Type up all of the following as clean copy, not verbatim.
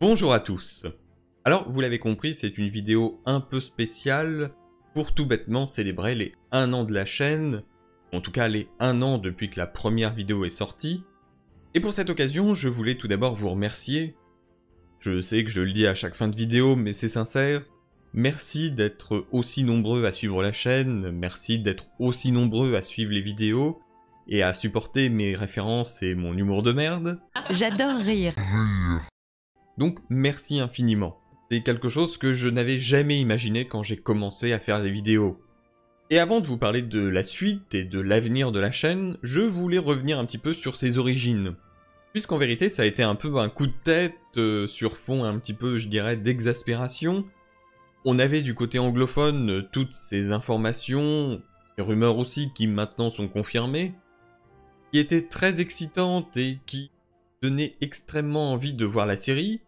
Bonjour à tous. Alors, vous l'avez compris, c'est une vidéo un peu spéciale pour tout bêtement célébrer les 1 an de la chaîne, en tout cas les 1 an depuis que la première vidéo est sortie. Et pour cette occasion, je voulais tout d'abord vous remercier. Je sais que je le dis à chaque fin de vidéo, mais c'est sincère. Merci d'être aussi nombreux à suivre la chaîne, merci d'être aussi nombreux à suivre les vidéos et à supporter mes références et mon humour de merde. J'adore rire. Donc merci infiniment. C'est quelque chose que je n'avais jamais imaginé quand j'ai commencé à faire des vidéos. Et avant de vous parler de la suite et de l'avenir de la chaîne, je voulais revenir un petit peu sur ses origines. Puisqu'en vérité ça a été un peu un coup de tête sur fond un petit peu, je dirais, d'exaspération. On avait du côté anglophone toutes ces informations, ces rumeurs aussi qui maintenant sont confirmées, qui étaient très excitantes et qui donnaient extrêmement envie de voir la série.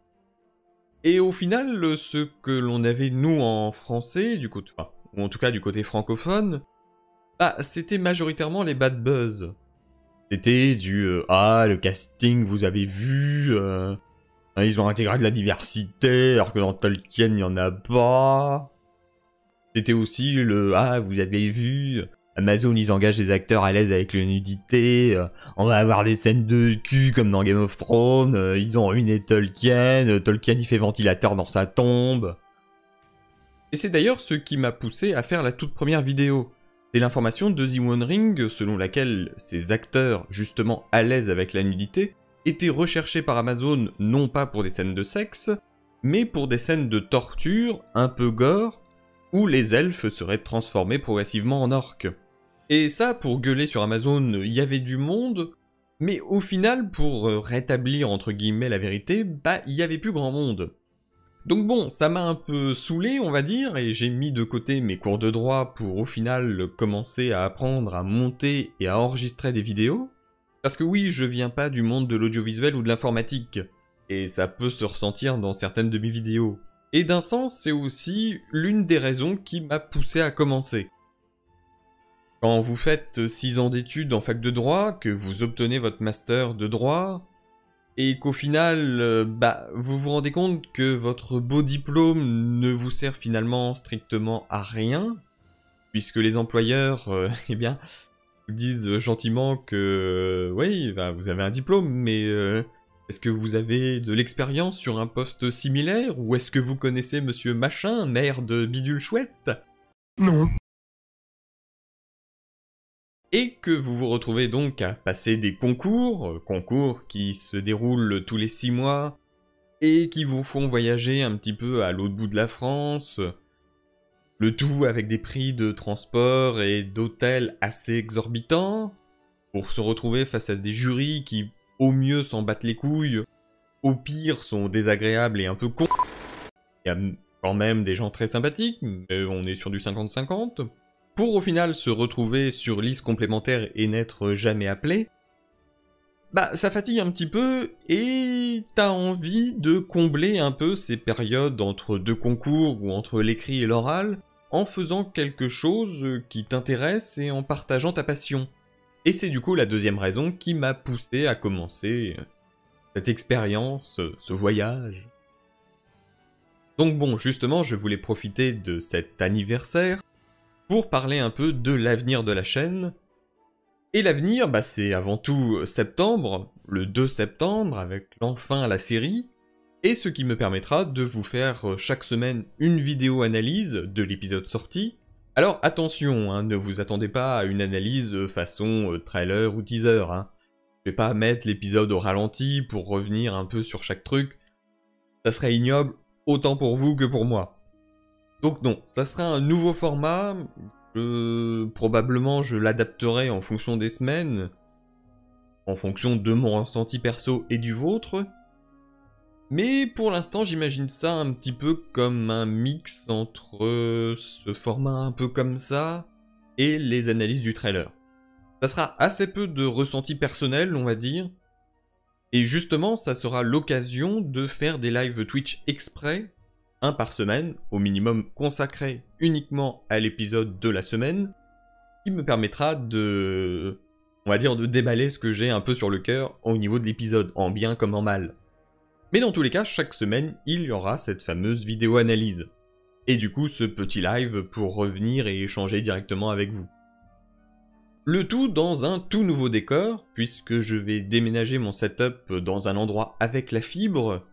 Et au final, ce que l'on avait nous en français, du côté, enfin, ou en tout cas du côté francophone, bah c'était majoritairement les bad buzz. C'était du ah le casting vous avez vu, ils ont intégré de la diversité alors que dans Tolkien il n'y en a pas. C'était aussi le ah vous avez vu, Amazon ils engagent des acteurs à l'aise avec la nudité, on va avoir des scènes de cul comme dans Game of Thrones, ils ont ruiné Tolkien, Tolkien il fait ventilateur dans sa tombe. Et c'est d'ailleurs ce qui m'a poussé à faire la toute première vidéo. C'est l'information de The One Ring selon laquelle ces acteurs justement à l'aise avec la nudité étaient recherchés par Amazon non pas pour des scènes de sexe, mais pour des scènes de torture un peu gore, où les elfes seraient transformés progressivement en orques. Et ça, pour gueuler sur Amazon, il y avait du monde, mais au final, pour rétablir entre guillemets la vérité, bah il y avait plus grand monde. Donc bon, ça m'a un peu saoulé, on va dire, et j'ai mis de côté mes cours de droit pour au final commencer à apprendre à monter et à enregistrer des vidéos. Parce que oui, je viens pas du monde de l'audiovisuel ou de l'informatique, et ça peut se ressentir dans certaines de mes vidéos. Et d'un sens, c'est aussi l'une des raisons qui m'a poussé à commencer. Quand vous faites 6 ans d'études en fac de droit, que vous obtenez votre master de droit, et qu'au final, vous vous rendez compte que votre beau diplôme ne vous sert finalement strictement à rien, puisque les employeurs, eh bien, vous disent gentiment que, oui, vous avez un diplôme, mais est-ce que vous avez de l'expérience sur un poste similaire, ou est-ce que vous connaissez Monsieur Machin, maire de Bidule Chouette? Non. Et que vous vous retrouvez donc à passer des concours, concours qui se déroulent tous les 6 mois, et qui vous font voyager un petit peu à l'autre bout de la France, le tout avec des prix de transport et d'hôtel assez exorbitants, pour se retrouver face à des jurys qui, au mieux, s'en battent les couilles, au pire, sont désagréables et un peu cons. Il y a quand même des gens très sympathiques, mais on est sur du 50-50. Pour au final se retrouver sur liste complémentaire et n'être jamais appelé, bah ça fatigue un petit peu et t'as envie de combler un peu ces périodes entre deux concours ou entre l'écrit et l'oral en faisant quelque chose qui t'intéresse et en partageant ta passion. Et c'est du coup la deuxième raison qui m'a poussé à commencer cette expérience, ce voyage. Donc bon, justement, je voulais profiter de cet anniversaire pour parler un peu de l'avenir de la chaîne. Et l'avenir, c'est avant tout septembre, le 2 septembre, avec l'enfin à la série, et ce qui me permettra de vous faire chaque semaine une vidéo analyse de l'épisode sorti. Alors attention, ne vous attendez pas à une analyse façon trailer ou teaser. Je vais pas mettre l'épisode au ralenti pour revenir un peu sur chaque truc. Ça serait ignoble, autant pour vous que pour moi. Donc non, ça sera un nouveau format, probablement je l'adapterai en fonction des semaines, en fonction de mon ressenti perso et du vôtre, mais pour l'instant j'imagine ça un petit peu comme un mix entre ce format un peu comme ça et les analyses du trailer. Ça sera assez peu de ressenti personnel, on va dire, et justement ça sera l'occasion de faire des lives Twitch exprès, un par semaine, au minimum consacré uniquement à l'épisode de la semaine, qui me permettra de, on va dire, de déballer ce que j'ai un peu sur le cœur au niveau de l'épisode, en bien comme en mal. Mais dans tous les cas, chaque semaine, il y aura cette fameuse vidéo analyse. Et du coup, ce petit live pour revenir et échanger directement avec vous. Le tout dans un tout nouveau décor, puisque je vais déménager mon setup dans un endroit avec la fibre,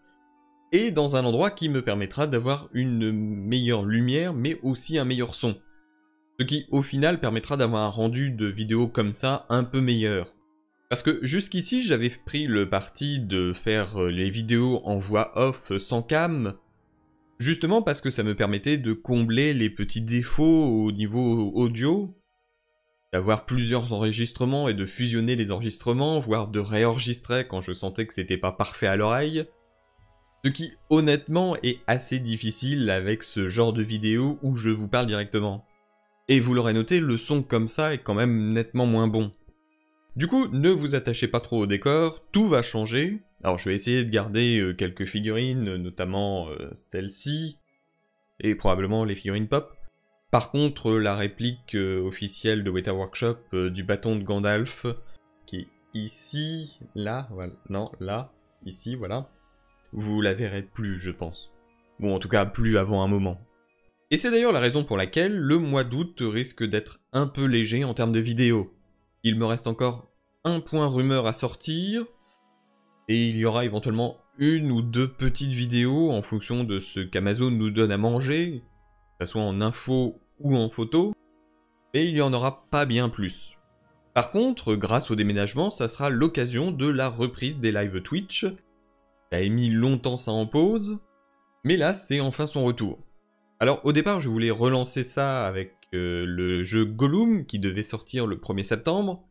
et dans un endroit qui me permettra d'avoir une meilleure lumière, mais aussi un meilleur son. Ce qui, au final, permettra d'avoir un rendu de vidéo comme ça un peu meilleur. Parce que jusqu'ici, j'avais pris le parti de faire les vidéos en voix off sans cam, justement parce que ça me permettait de combler les petits défauts au niveau audio, d'avoir plusieurs enregistrements et de fusionner les enregistrements, voire de réenregistrer quand je sentais que c'était pas parfait à l'oreille. Ce qui, honnêtement, est assez difficile avec ce genre de vidéo où je vous parle directement. Et vous l'aurez noté, le son comme ça est quand même nettement moins bon. Du coup, ne vous attachez pas trop au décor, tout va changer. Alors je vais essayer de garder quelques figurines, notamment celle-ci, et probablement les figurines pop. Par contre, la réplique officielle de Weta Workshop du bâton de Gandalf, qui est ici, là, voilà, non, là, ici, voilà, vous la verrez plus, je pense. Bon, en tout cas, plus avant un moment. Et c'est d'ailleurs la raison pour laquelle le mois d'août risque d'être un peu léger en termes de vidéos. Il me reste encore un point rumeur à sortir, et il y aura éventuellement une ou deux petites vidéos en fonction de ce qu'Amazon nous donne à manger, que ce soit en info ou en photo, et il n'y en aura pas bien plus. Par contre, grâce au déménagement, ça sera l'occasion de la reprise des lives Twitch. Ça a mis longtemps ça en pause, mais là c'est enfin son retour. Alors au départ je voulais relancer ça avec le jeu Gollum qui devait sortir le 1er septembre,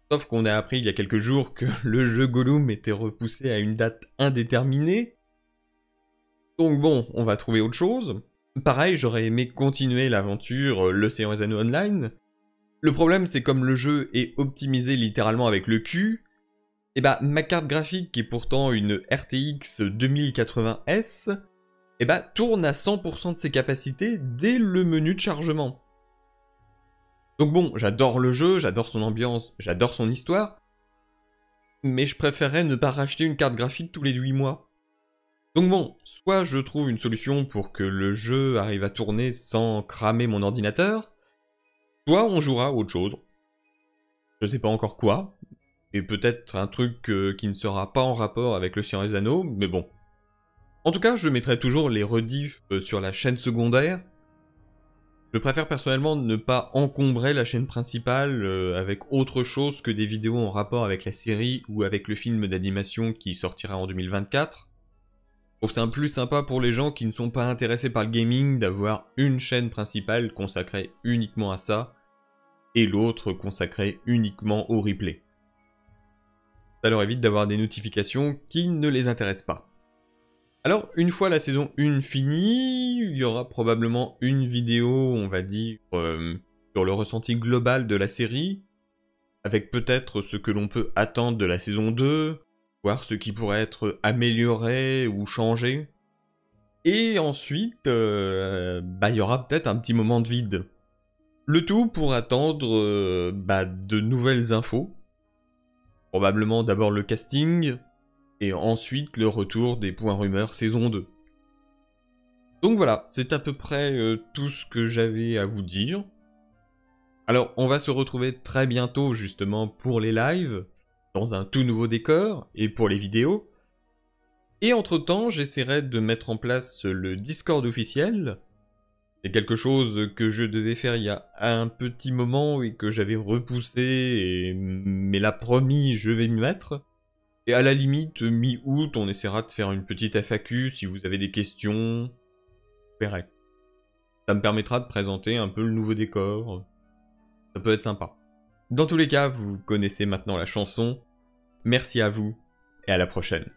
sauf qu'on a appris il y a quelques jours que le jeu Gollum était repoussé à une date indéterminée. Donc bon, on va trouver autre chose. Pareil, j'aurais aimé continuer l'aventure Le Seigneur des Anneaux Online. Le problème c'est comme le jeu est optimisé littéralement avec le cul, et bah ma carte graphique qui est pourtant une RTX 2080S, et bah tourne à 100% de ses capacités dès le menu de chargement. Donc bon, j'adore le jeu, j'adore son ambiance, j'adore son histoire, mais je préférerais ne pas racheter une carte graphique tous les 8 mois. Donc bon, soit je trouve une solution pour que le jeu arrive à tourner sans cramer mon ordinateur, soit on jouera à autre chose. Je sais pas encore quoi, et peut-être un truc qui ne sera pas en rapport avec le Seigneur des Anneaux, mais bon. En tout cas, je mettrai toujours les rediffs sur la chaîne secondaire. Je préfère personnellement ne pas encombrer la chaîne principale avec autre chose que des vidéos en rapport avec la série ou avec le film d'animation qui sortira en 2024. Je trouve ça plus sympa pour les gens qui ne sont pas intéressés par le gaming d'avoir une chaîne principale consacrée uniquement à ça, et l'autre consacrée uniquement au replay. Ça leur évite d'avoir des notifications qui ne les intéressent pas. Alors, une fois la saison 1 finie, il y aura probablement une vidéo, on va dire, sur le ressenti global de la série, avec peut-être ce que l'on peut attendre de la saison 2, voir ce qui pourrait être amélioré ou changé. Et ensuite, il y aura peut-être un petit moment de vide. Le tout pour attendre de nouvelles infos. Probablement d'abord le casting, et ensuite le retour des points rumeurs saison 2. Donc voilà, c'est à peu près tout ce que j'avais à vous dire. Alors on va se retrouver très bientôt justement pour les lives, dans un tout nouveau décor, et pour les vidéos. Et entre-temps, j'essaierai de mettre en place le Discord officiel. C'est quelque chose que je devais faire il y a un petit moment et que j'avais repoussé, mais là promis, je vais m'y mettre. Et à la limite, mi-août, on essaiera de faire une petite FAQ si vous avez des questions. Je verrai. Ça me permettra de présenter un peu le nouveau décor. Ça peut être sympa. Dans tous les cas, vous connaissez maintenant la chanson. Merci à vous, et à la prochaine.